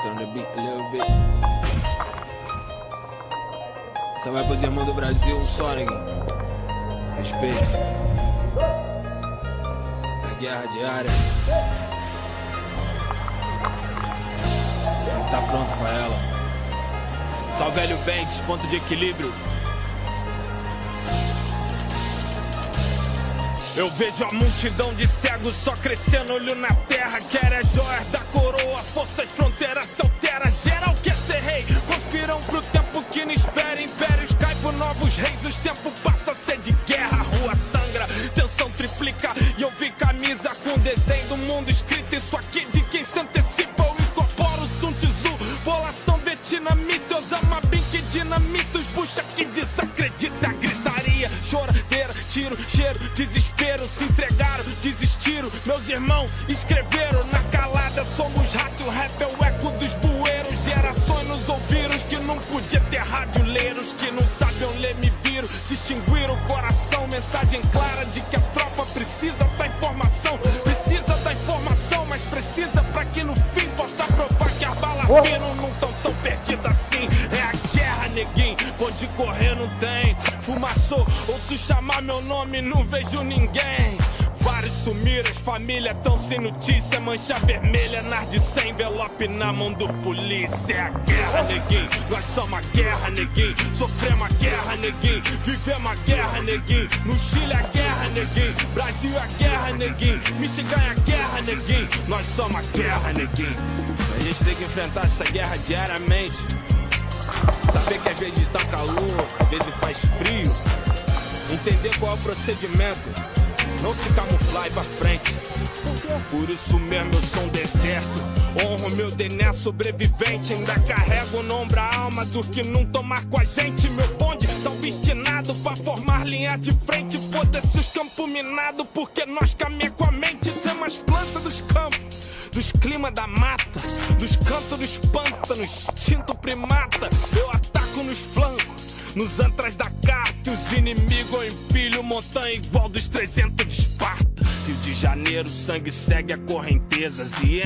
Turn the beat a little bit. Essa vai pros irmãos do Brasil, um só, neguinho. Respeito. A guerra diária. Tem que tá pronto pra ela. Salve Hélio Bentes, ponto de equilíbrio. Eu vejo a multidão de cegos só crescendo, olho na terra. Quer as joias da coroa, força e fronteira se altera. Geral quer ser rei, conspiram pro tempo que não espera. Impérios caem por novos reis, os tempos passam a ser de guerra. A rua sangra, tensão triplica. E eu vi camisa com desenho do mundo escrito. Isso aqui de quem se antecipa, eu incorporo Sun Tzu. Polação vietnamita, Osama Bin que dinamita. Os bucha que desacredita, gritaria, choradeira, tiro, cheiro, desespero. Se entregaram, desistiram, meus irmãos escreveram. Na calada somos rádio, rap é o eco dos bueiros. Gerações nos ouviram, os que não podia ter radioleiros. Que não sabiam ler me viram, distinguiram o coração. Mensagem clara de que a tropa precisa da informação. Precisa da informação, mas precisa pra que no fim possa provar que as balas não tão tão perdidas assim. É a guerra, neguinho, pode correr não tem. Fumaçou, ouço chamar meu nome, não vejo ninguém. Vários sumiram, as famílias tão sem notícia. Mancha vermelha, narde sem envelope na mão do polícia. É a guerra, neguinho, nós somos a guerra, neguinho. Sofremos a guerra, neguinho, vivemos a guerra, neguinho. No Chile a guerra, neguinho, Brasil a guerra, neguinho. Michigan a guerra, neguinho, nós somos a guerra, neguinho. A gente tem que enfrentar essa guerra diariamente. Saber que às vezes tá calor, às vezes faz frio. Entender qual é o procedimento, não se camuflar e pra frente. Por isso mesmo eu sou um deserto. Honro meu DNA sobrevivente. Ainda carrego no ombro a alma do que não tomar com a gente. Meu bonde tão destinado pra formar linha de frente. Foda-se os campos minados, porque nós caminhamos com a mente. Temos as plantas dos campos, dos climas da mata, dos cantos dos pântanos, instinto primata. Eu ataco nos flancos, nos antras da carta. Os inimigos eu empilho montanha igual dos 300 de Esparta. Rio de Janeiro, sangue segue a correntezas. E